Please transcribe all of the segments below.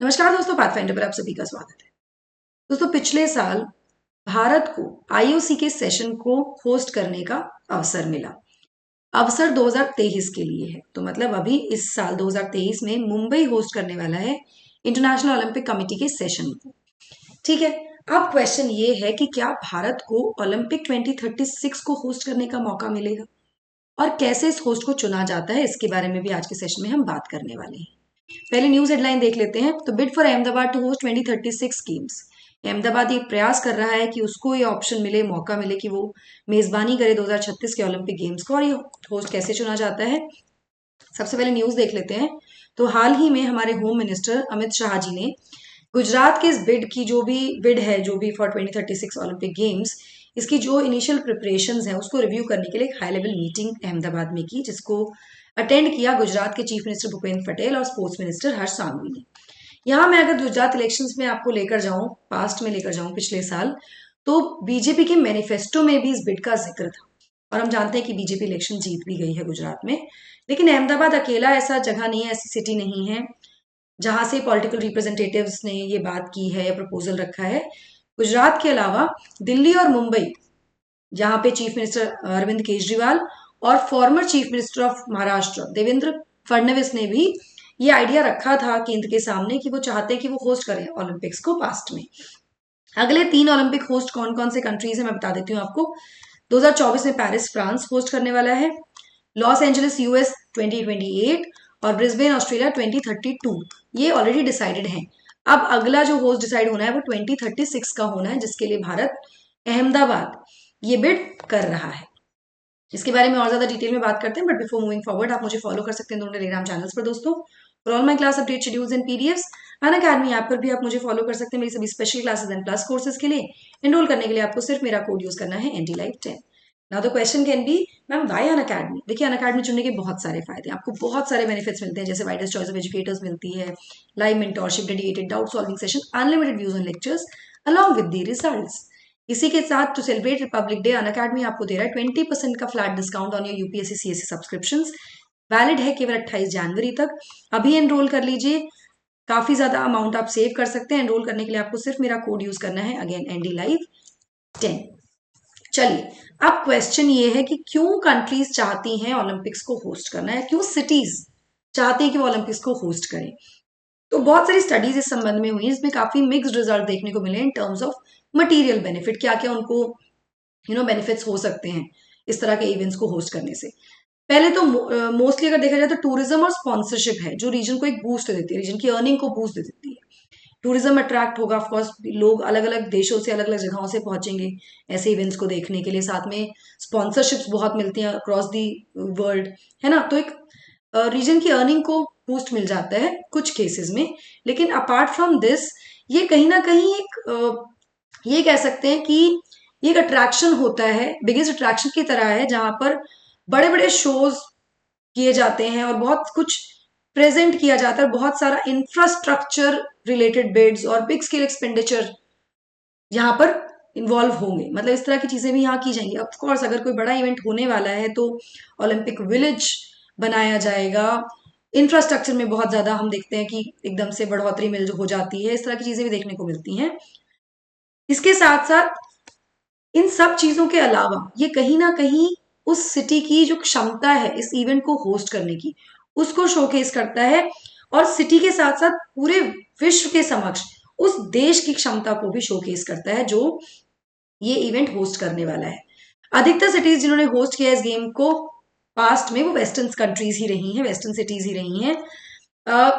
नमस्कार दोस्तों, पाथफाइंडर पर आप सभी का स्वागत है। दोस्तों, पिछले साल भारत को आईओसी के सेशन को होस्ट करने का अवसर मिला। अवसर 2023 के लिए है, तो मतलब अभी इस साल 2023 में मुंबई होस्ट करने वाला है इंटरनेशनल ओलंपिक कमेटी के सेशन को। ठीक है, अब क्वेश्चन ये है कि क्या भारत को ओलंपिक 2036 को होस्ट करने का मौका मिलेगा और कैसे इस होस्ट को चुना जाता है, इसके बारे में भी आज के सेशन में हम बात करने वाले हैं। पहले न्यूज हेडलाइन देख लेते हैं। तो bid for Ahmedabad to host 2036 games. Ahmedabad ये प्रयास कर रहा है कि उसको ये ऑप्शन मिले, मौका मिले कि वो मेजबानी करे 2036 के ओलंपिक गेम्स को। और ये होस्ट कैसे चुना जाता है, सबसे पहले न्यूज देख लेते हैं। तो हाल ही में हमारे होम मिनिस्टर अमित शाह जी ने गुजरात के इस बिड की जो भी बिड है, जो भी फॉर 2036 ओलंपिक गेम्स, इसकी जो इनिशियल प्रिपरेशंस है उसको रिव्यू करने के लिए एक हाई लेवल मीटिंग अहमदाबाद में की, जिसको अटेंड किया गुजरात के चीफ मिनिस्टर भूपेंद्र पटेल और स्पोर्ट्स मिनिस्टर हर्ष सांघवी ने। यहाँ मैं अगर गुजरात इलेक्शंस में आपको लेकर जाऊं, पास्ट में लेकर जाऊं पिछले साल, तो बीजेपी के मैनिफेस्टो में भी इस बिड का जिक्र था। और हम जानते हैं कि बीजेपी इलेक्शन जीत भी गई है गुजरात में। लेकिन अहमदाबाद अकेला ऐसा जगह नहीं है, ऐसी सिटी नहीं है जहां से पॉलिटिकल रिप्रेजेंटेटिव्स ने ये बात की है या प्रपोजल रखा है। गुजरात के अलावा दिल्ली और मुंबई, जहां पे चीफ मिनिस्टर अरविंद केजरीवाल और former chief minister of Maharashtra Devendra Fadnavis ने भी ये आइडिया रखा था केंद्र के सामने कि वो चाहते हैं कि वो होस्ट करें ओलंपिक्स को पास्ट में। अगले 3 ओलंपिक होस्ट कौन कौन से कंट्रीज है मैं बता देती हूँ आपको। 2024 में पेरिस फ्रांस होस्ट करने वाला है, लॉस एंजलिस यूएस 2028 और ब्रिस्बेन ऑस्ट्रेलिया 2032। ये ऑलरेडी डिसाइडेड है। अब अगला जो होस्ट डिसाइड होना है वो 2036 का होना है, जिसके लिए भारत अहमदाबाद ये बिड कर रहा है। इसके बारे में और ज्यादा डिटेल में बात करते हैं, बट बिफोर मूविंग फॉरवर्ड आप मुझे फॉलो कर सकते हैं दोनों टेलीग्राम चैनल्स पर दोस्तों। For all my class update schedules and PDFs, Unacademy app पर भी आप मुझे फॉलो कर सकते हैं मेरी सभी special classes and plus courses के लिए। एनरोल करने के लिए आपको सिर्फ मेरा कोड यूज करना है NDLive10। Now the question can be, ma'am why Unacademy? देखिए, अनअकैडमी चुनने के बहुत सारे फायदे हैं, आपको बहुत सारे बेनिफिट्स मिलते हैं, जैसे वाइडेस्ट चॉइस ऑफ एजुकेटर्स मिलती है, live mentorship, dedicated doubt solving session, unlimited views on lectures along with the results. इसी के साथ to celebrate Republic Day Unacademy आपको दे रहा है 20% का flat discount on your UPSC CSC subscriptions. Valid है केवल 28 जनवरी तक। अभी एनरोल कर लीजिए, काफी ज्यादा अमाउंट आप सेव कर सकते हैं। एनरोल करने के लिए आपको सिर्फ मेरा कोड यूज करना है, अगेन NDLive10। चलिए, अब क्वेश्चन ये है कि क्यों कंट्रीज चाहती हैं ओलंपिक्स को होस्ट करना है, क्यों सिटीज चाहते हैं कि वो ओलंपिक्स को होस्ट करें। तो बहुत सारी स्टडीज इस संबंध में हुई, इसमें काफी मिक्स्ड रिजल्ट देखने को मिले in terms of material benefit, क्या क्या उनको बेनिफिट्स हो सकते हैं इस तरह के इवेंट्स को होस्ट करने से। पहले तो मोस्टली अगर देखा जाए तो टूरिज्म और स्पॉन्सरशिप है जो रीजन को एक बूस्ट देती है, रीजन की अर्निंग को बूस्ट दे देती है। टूरिज्म अट्रैक्ट होगा, ऑफकोर्स लोग अलग अलग देशों से, अलग अलग जगहों से पहुंचेंगे ऐसे इवेंट्स को देखने के लिए। साथ में स्पॉन्सरशिप्स बहुत मिलती हैं अक्रॉस दी वर्ल्ड, है ना। तो एक रीजन की अर्निंग को बूस्ट मिल जाता है कुछ केसेस में। लेकिन अपार्ट फ्रॉम दिस, ये कहीं ना कहीं एक ये कह सकते हैं कि ये एक अट्रैक्शन होता है, बिगेस्ट अट्रैक्शन की तरह है, जहां पर बड़े बड़े शोज किए जाते हैं और बहुत कुछ प्रेजेंट किया जाता है, बहुत सारा इंफ्रास्ट्रक्चर रिलेटेड बिड्स और बिग स्केल एक्सपेंडिचर यहाँ पर इन्वॉल्व होंगे। मतलब इस तरह की चीजें भी यहाँ की जाएंगी। ऑफ कोर्स अगर कोई बड़ा इवेंट होने वाला है तो ओलंपिक विलेज बनाया जाएगा, इंफ्रास्ट्रक्चर में बहुत ज्यादा हम देखते हैं कि एकदम से बढ़ोतरी मिल हो जाती है, इस तरह की चीजें भी देखने को मिलती हैं। इसके साथ साथ इन सब चीजों के अलावा ये कहीं ना कहीं उस सिटी की जो क्षमता है इस इवेंट को होस्ट करने की, उसको शोकेस करता है। और सिटी के साथ साथ पूरे विश्व के समक्ष उस देश की क्षमता को भी शोकेस करता है जो ये इवेंट होस्ट करने वाला है। अधिकतर सिटीज जिन्होंने होस्ट किया इस गेम को पास्ट में, वो वेस्टर्न कंट्रीज ही रही हैं, वेस्टर्न सिटीज ही रही हैं।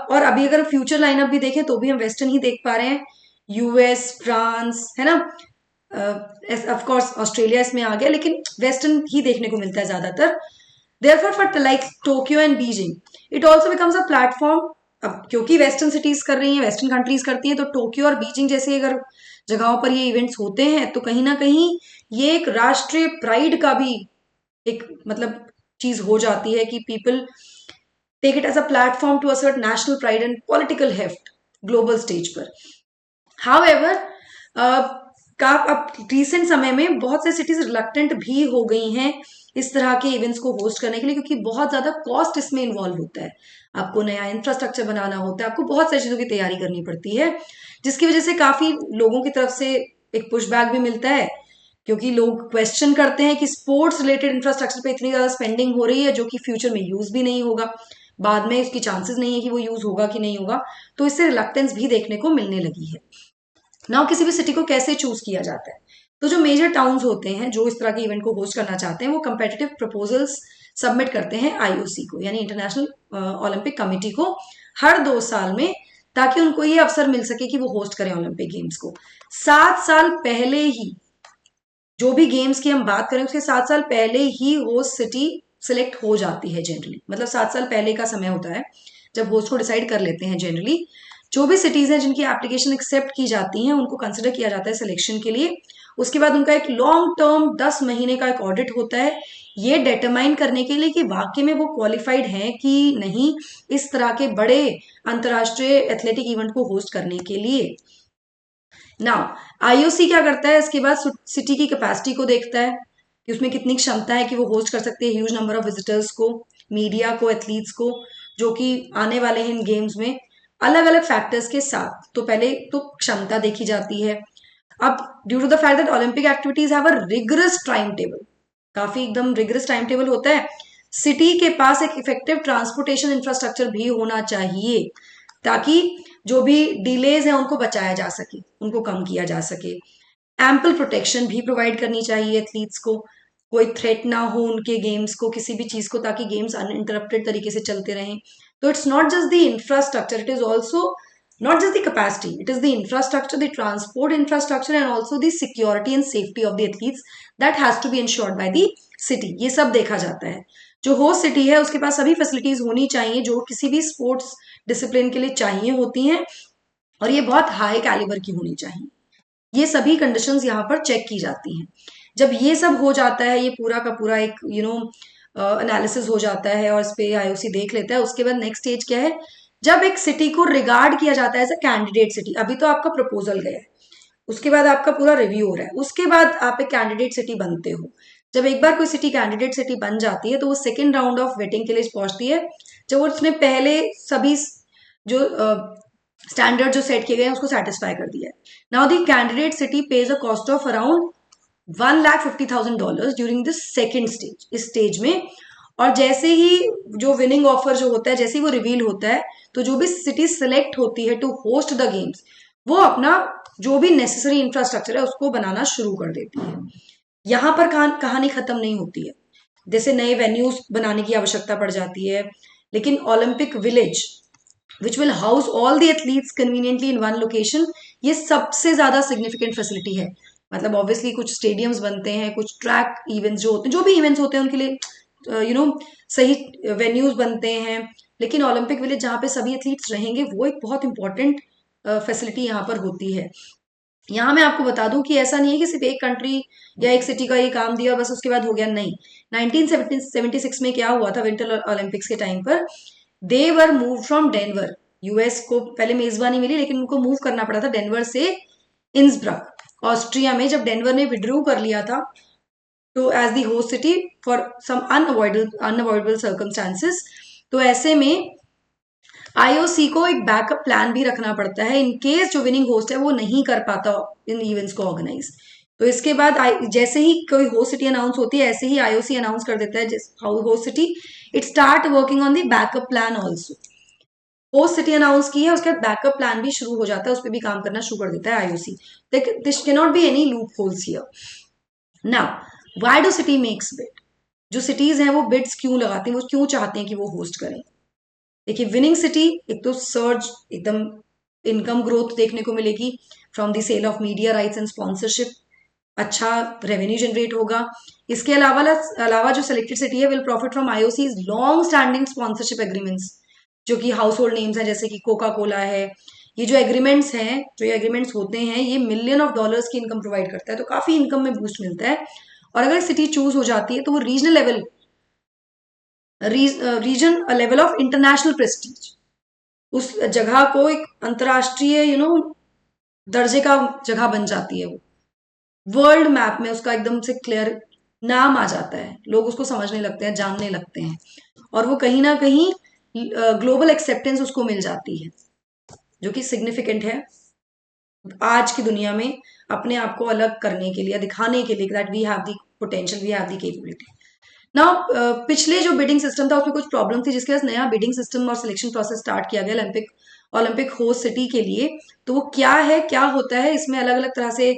और अभी अगर फ्यूचर लाइनअप भी देखें तो भी हम वेस्टर्न ही देख पा रहे हैं, यूएस, फ्रांस, है ना। ऑफ कोर्स ऑस्ट्रेलिया इसमें आ गया, लेकिन वेस्टर्न ही देखने को मिलता है ज्यादातर। Therefore for like Tokyo and Beijing, it also becomes a platform. अब क्योंकि वेस्टर्न सिटीज कर रही हैं, वेस्टर्न कंट्रीज करती हैं, तो टोक्यो और बीजिंग जैसे अगर जगहों पर ये इवेंट्स होते हैं तो कहीं ना कहीं ये एक राष्ट्रीय प्राइड का भी एक मतलब चीज हो जाती है कि people take it as a platform to assert national pride and political heft global stage पर। हाउएवर, अब रिसेंट समय में बहुत से सिटीज रिलक्टेंट भी हो गई हैं इस तरह के इवेंट्स को होस्ट करने के लिए, क्योंकि बहुत ज्यादा कॉस्ट इसमें इन्वॉल्व होता है। आपको नया इंफ्रास्ट्रक्चर बनाना होता है, आपको बहुत सारी चीजों की तैयारी करनी पड़ती है, जिसकी वजह से काफी लोगों की तरफ से एक पुशबैक भी मिलता है, क्योंकि लोग क्वेश्चन करते हैं कि स्पोर्ट्स रिलेटेड इंफ्रास्ट्रक्चर पे इतनी ज्यादा स्पेंडिंग हो रही है जो कि फ्यूचर में यूज भी नहीं होगा, बाद में उसकी चांसेस नहीं है कि वो यूज होगा कि नहीं होगा। तो इससे रिलक्टेंस भी देखने को मिलने लगी है। नाउ किसी भी सिटी को कैसे चूज किया जाता है? तो जो मेजर टाउन्स होते हैं जो इस तरह के इवेंट को होस्ट करना चाहते हैं, वो कंपेटिटिव प्रपोजल्स सबमिट करते हैं आईओसी को, यानी इंटरनेशनल ओलंपिक कमेटी को, हर 2 साल में, ताकि उनको ये अवसर मिल सके कि वो होस्ट करें ओलंपिक गेम्स को। 7 साल पहले ही, जो भी गेम्स की हम बात करें उसके 7 साल पहले ही होस्ट सिटी सिलेक्ट हो जाती है जनरली, मतलब 7 साल पहले का समय होता है जब होस्ट को डिसाइड कर लेते हैं जनरली। जो भी सिटीज हैं जिनकी एप्लीकेशन एक्सेप्ट की जाती हैं उनको कंसिडर किया जाता है सिलेक्शन के लिए। उसके बाद उनका एक लॉन्ग टर्म 10 महीने का एक ऑडिट होता है, ये डिटरमाइन करने के लिए कि वाकई में वो क्वालिफाइड हैं कि नहीं इस तरह के बड़े अंतर्राष्ट्रीय एथलेटिक इवेंट को होस्ट करने के लिए। नाउ आईओसी क्या करता है, इसके बाद सिटी की कैपेसिटी को देखता है कि उसमें कितनी क्षमता है कि वो होस्ट कर सकते हैं ह्यूज नंबर ऑफ विजिटर्स को, मीडिया को, एथलीट्स को, जो कि आने वाले हैं इन गेम्स में, अलग अलग फैक्टर्स के साथ। तो पहले तो क्षमता देखी जाती है। अब due to the fact that Olympic activities have a rigorous time table, काफी एकदम रिगरस टाइम टेबल होता है, सिटी के पास एक इफेक्टिव ट्रांसपोर्टेशन इंफ्रास्ट्रक्चर भी होना चाहिए, ताकि जो भी डिलेज है उनको बचाया जा सके, उनको कम किया जा सके। एम्पल प्रोटेक्शन भी प्रोवाइड करनी चाहिए एथलीट्स को, कोई थ्रेट ना हो उनके गेम्स को, किसी भी चीज को, ताकि गेम्स अनइंटरप्टेड तरीके से चलते रहें। तो it's not just the infrastructure, it is also not just the capacity, it is the infrastructure, the transport infrastructure, and also the security and safety of the athletes that has to be ensured by the city। ये सब देखा जाता है। जो host city है उसके पास सभी facilities होनी चाहिए जो किसी भी स्पोर्ट्स डिसिप्लिन के लिए चाहिए होती हैं, और ये बहुत हाई कैलिबर की होनी चाहिए। ये सभी कंडीशंस यहाँ पर चेक की जाती हैं। जब ये सब हो जाता है, ये पूरा का पूरा एक एनालिसिस हो जाता है और इस पे आईओसी देख लेता है, उसके बाद नेक्स्ट स्टेज क्या है, जब एक सिटी को रिगार्ड किया जाता है एज अ कैंडिडेट सिटी। अभी तो आपका प्रपोजल गया है, उसके बाद आपका पूरा रिव्यू हो रहा है, उसके बाद आप एक कैंडिडेट सिटी बनते हो। जब एक बार कोई सिटी कैंडिडेट सिटी बन जाती है तो वो सेकेंड राउंड ऑफ वेटिंग के लिए पहुंचती है, जब उसने पहले सभी जो स्टैंडर्ड जो सेट किए गए हैं उसको सेटिस्फाई कर दिया है। Now the candidate city page a cost of around $150,000 during this second stage, इस स्टेज में। और जैसे ही जो विनिंग ऑफर जो होता है, जैसे ही वो रिवील होता है, तो जो भी सिटी सिलेक्ट होती है टू होस्ट द गेम्स, वो अपना जो भी नेसेसरी इंफ्रास्ट्रक्चर है उसको बनाना शुरू कर देती है। यहां पर कहानी खत्म नहीं होती है, जैसे नए वेन्यूज बनाने की आवश्यकता पड़ जाती है, लेकिन Olympic village which will house all the athletes conveniently in one location, ये सबसे ज्यादा सिग्निफिकेंट फैसिलिटी है। मतलब ऑब्वियसली कुछ स्टेडियम्स बनते हैं, कुछ ट्रैक इवेंट्स जो होते हैं, जो भी इवेंट्स होते हैं उनके लिए सही वेन्यूज बनते हैं, लेकिन ओलंपिक विलेज जहाँ पे सभी एथलीट्स रहेंगे वो एक बहुत इंपॉर्टेंट फैसिलिटी यहाँ पर होती है। यहाँ मैं आपको बता दूं कि ऐसा नहीं है कि सिर्फ एक कंट्री या एक सिटी का ये काम दिया बस उसके बाद हो गया, नहीं। 1976 में क्या हुआ था, विंटर ओलंपिक्स के टाइम पर दे वर मूव फ्रॉम डेनवर, यूएस को पहले मेजबानी मिली लेकिन उनको मूव करना पड़ा था डेनवर से इंसब्रक, ऑस्ट्रिया में। जब डेनवर ने विड्रू कर लिया था तो as the host city for some unavoidable circumstances, तो ऐसे में आईओसी को एक बैकअप प्लान भी रखना पड़ता है इन केस जो विनिंग होस्ट है वो नहीं कर पाता इन इवेंट्स को ऑर्गेनाइज। तो इसके बाद जैसे ही कोई होस्ट सिटी अनाउंस होती है, ऐसे ही आईओसी अनाउंस कर देता है host city, it start working on the backup plan also. Host city announce की है, उसके बाद बैकअप प्लान भी शुरू हो जाता है, उस पर भी काम करना शुरू कर देता है IOC. This can not be any loop holes here. Now why do city makes bid, जो सिटीज हैं वो बिड्स क्यों लगाती हैं, वो क्यों चाहते हैं कि वो होस्ट करें। देखिए, विनिंग सिटी, एक तो सर्ज एकदम इनकम ग्रोथ देखने को मिलेगी from the sale of media rights and sponsorship, अच्छा रेवेन्यू जनरेट होगा। इसके अलावा जो सिलेक्टेड सिटी है will profit from IOC long standing sponsorship agreements, जो कि हाउस होल्ड नेम्स हैं जैसे कि कोका कोला है। ये जो एग्रीमेंट्स हैं, जो ये एग्रीमेंट्स होते हैं, ये $millions ऑफ की इनकम प्रोवाइड करता है, तो काफी इनकम में बूस्ट मिलता है। और अगर सिटी चूज हो जाती है तो वो reason level of international prestige, उस जगह को एक अंतर्राष्ट्रीय दर्जे का जगह बन जाती है। वो वर्ल्ड मैप में उसका एकदम से क्लियर नाम आ जाता है, लोग उसको समझने लगते हैं, जानने लगते हैं, और वो कहीं ना कहीं ग्लोबल एक्सेप्टेंस उसको मिल जाती है, जो कि सिग्निफिकेंट है आज की दुनिया में अपने आप को अलग करने के लिए, दिखाने के लिए that we have the potential, we have the capability. ना पिछले जो बिडिंग सिस्टम था उसमें कुछ प्रॉब्लम थी, जिसके वजह नया बिडिंग सिस्टम और सिलेक्शन प्रोसेस स्टार्ट किया गया ओलंपिक होस्ट सिटी के लिए। तो वो क्या है, क्या होता है, इसमें अलग अलग तरह से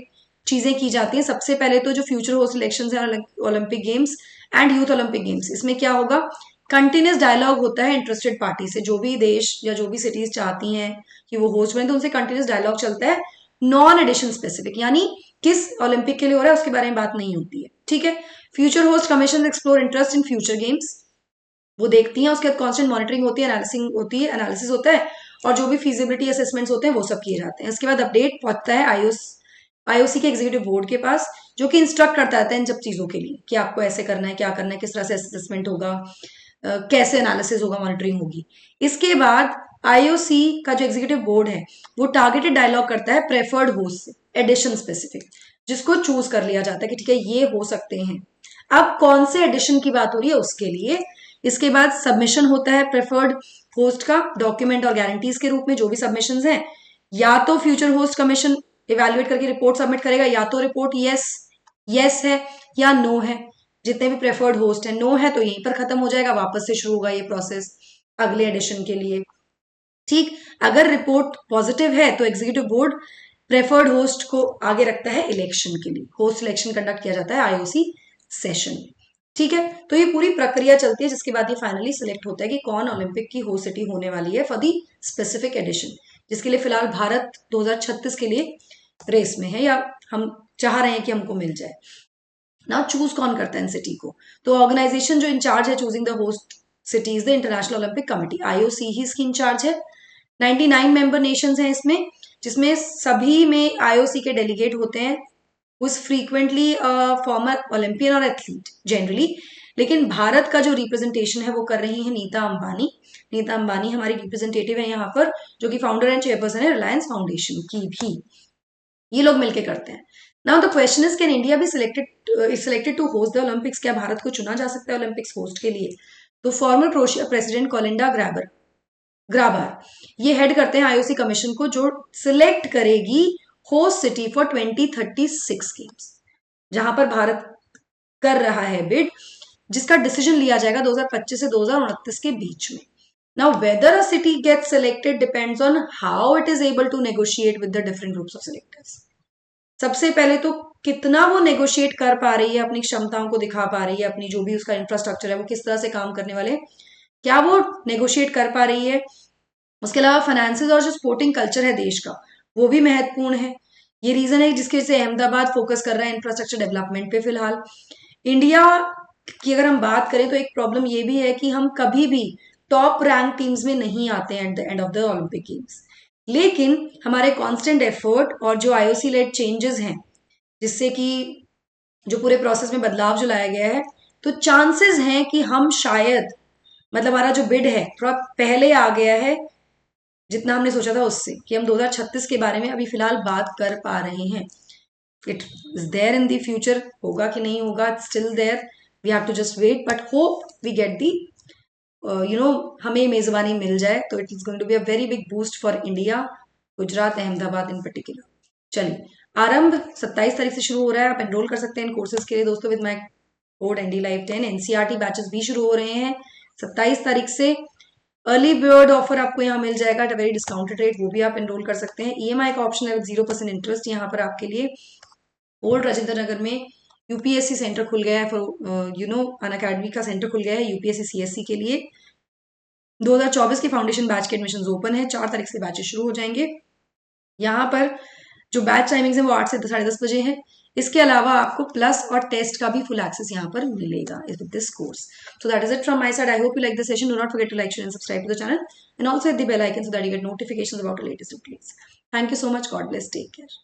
चीजें की जाती हैं। सबसे पहले तो जो फ्यूचर होस्ट सिलेक्शन है Olympic games and youth Olympic games, इसमें क्या होगा, कंटिन्यूस डायलॉग होता है इंटरेस्टेड पार्टी से, जो भी देश या जो भी सिटीज चाहती हैं कि वो होस्ट बने तो उनसे कंटिन्यूस डायलॉग चलता है, नॉन एडिशन स्पेसिफिक, यानी किस ओलंपिक के लिए हो रहा है उसके बारे में बात नहीं होती है, ठीक है। Future host commission explore interest in future games, वो देखती हैं, उसके बाद कांस्टेंट मॉनिटरिंग होती है, एनालिसिस होता है, और जो भी फीजिबिलिटी असेसमेंट्स होते हैं वो सब किए जाते हैं। इसके बाद अपडेट पहुंचता है आईओसी के एग्जीक्यूटिव बोर्ड के पास, जो कि इंस्ट्रक्ट करता है इन सब चीजों के लिए कि आपको ऐसे करना है, क्या करना है, किस तरह से असेसमेंट होगा, कैसे एनालिसिस होगा, मॉनिटरिंग होगी। इसके बाद आईओसी का जो एग्जीक्यूटिव बोर्ड है वो टारगेटेड डायलॉग करता है प्रेफर्ड होस्ट से, एडिशन स्पेसिफिक, जिसको चूज कर लिया जाता है कि ठीक है ये हो सकते हैं। अब कौन से एडिशन की बात हो रही है उसके लिए, इसके बाद सबमिशन होता है प्रेफर्ड होस्ट का डॉक्यूमेंट और गारंटीज के रूप में, जो भी सबमिशंस हैं, या तो फ्यूचर होस्ट कमीशन इवेल्युएट करके रिपोर्ट सबमिट करेगा, या तो रिपोर्ट यस है या नो है। जितने भी प्रेफर्ड होस्ट है, नो है तो यहीं पर खत्म हो जाएगा, वापस से शुरू होगा ये प्रोसेस अगले एडिशन के लिए, ठीक। अगर रिपोर्ट पॉजिटिव है तो एग्जीक्यूटिव बोर्ड प्रेफर्ड होस्ट को आगे रखता है इलेक्शन के लिए, होस्ट इलेक्शन कंडक्ट किया जाता है आईओसी सेशन में, ठीक है। तो ये पूरी प्रक्रिया चलती है, जिसके बाद ये फाइनली सिलेक्ट होता है कि कौन ओलंपिक की होस्ट सिटी होने वाली है फॉर दी स्पेसिफिक एडिशन, जिसके लिए फिलहाल भारत 2036 के लिए रेस में है, या हम चाह रहे हैं कि हमको मिल जाए ना। चूज कौन करता है इन सिटी को, तो ऑर्गेनाइजेशन जो इंचार्ज है choosing the host cities, the International Olympic Committee, IOC ही इसकी इंचार्ज है। 99 मेंबर नेशंस हैं इसमें, जिसमें सभी में आईओसी के डेलीगेट होते हैं, उस फ्रीक्वेंटली फॉर्मर ओलंपियन और एथलीट जनरली। लेकिन भारत का जो रिप्रेजेंटेशन है वो कर रही है नीता अंबानी। नीता अंबानी हमारी रिप्रेजेंटेटिव है यहाँ पर, जो कि फाउंडर एंड चेयरपर्सन है रिलायंस फाउंडेशन की भी, ये लोग मिलके करते हैं। Now the question is, can India भी selected to host the Olympics, क्या भारत को चुना जा सकता है ओलंपिक्स होस्ट के लिए। तो फॉर्मर क्रोएशिया प्रेसिडेंट कोलिंडा ग्राबार ये हेड करते हैं आईओसी कमीशन को, जो सिलेक्ट करेगी होस्ट सिटी फॉर 2036 गेम्स, जहां पर भारत कर रहा है बिड, जिसका डिसीजन लिया जाएगा 2025 से 2029 के बीच में। Now, whether a city gets selected depends on how it is able to negotiate with the different groups of selectors. सबसे पहले तो कितना वो नेगोशिएट कर पा रही है, अपनी क्षमताओं को दिखा पा रही है, अपनी जो भी उसका इंफ्रास्ट्रक्चर है वो किस तरह से काम करने वाले हैं, क्या वो नेगोशिएट कर पा रही है। उसके अलावा फाइनेंसेस और जो स्पोर्टिंग कल्चर है देश का वो भी महत्वपूर्ण है। ये रीजन है जिसके से अहमदाबाद फोकस कर रहा है इंफ्रास्ट्रक्चर डेवलपमेंट पे फिलहाल। इंडिया की अगर हम बात करें तो एक प्रॉब्लम ये भी है कि हम कभी भी टॉप रैंक टीम्स में नहीं आते हैं at the end of the Olympic games, लेकिन हमारे कांस्टेंट एफर्ट और जो आईओसी लेड चेंजेस हैं, जिससे कि जो पूरे प्रोसेस में बदलाव जो लाया गया है, तो चांसेस हैं कि हम शायद, मतलब हमारा जो बिड है थोड़ा पहले आ गया है जितना हमने सोचा था उससे, कि हम 2036 के बारे में अभी फिलहाल बात कर पा रहे हैं। It is there in the future, होगा कि नहीं होगा, still there, we have to just wait, but hope we get the हमें मेजबानी मिल जाए, तो it is going to be a very big boost for India, Gujarat, Ahmedabad in particular. चलिए, आरंभ 27 तारीख से शुरू हो रहा है, आप एनरोल कर सकते हैं इन कोर्सेज के लिए दोस्तों with my code ND-Live10। NCERT batches भी शुरू हो रहे हैं 27 तारीख से। अर्ली बर्ड ऑफर आपको यहाँ मिल जाएगा at a very discounted rate, वो भी आप एनरोल कर सकते हैं। ईएमआई का ऑप्शन है विद 0% इंटरेस्ट यहाँ पर आपके लिए। ओल्ड राजेंद्र नगर में यूपीएससी सेंटर खुल गया है फॉर अन अकेडमी का सेंटर खुल गया है यूपीएससी सीएससी के लिए। 2024 के फाउंडेशन बैच के एडमिशन ओपन है, 4 तारीख से बैचेस शुरू हो जाएंगे। यहाँ पर जो बैच टाइमिंग्स है वो 8 से 10:30 बजे है। इसके अलावा आपको प्लस और टेस्ट का भी फुल एक्सेस यहाँ पर मिलेगा with this course. So that is it from my side. I hope you like the session. Do not forget to like, share and subscribe to the channel and also hit the bell icon so that you get notifications about the latest updates. Thank you so much. God bless. Take care.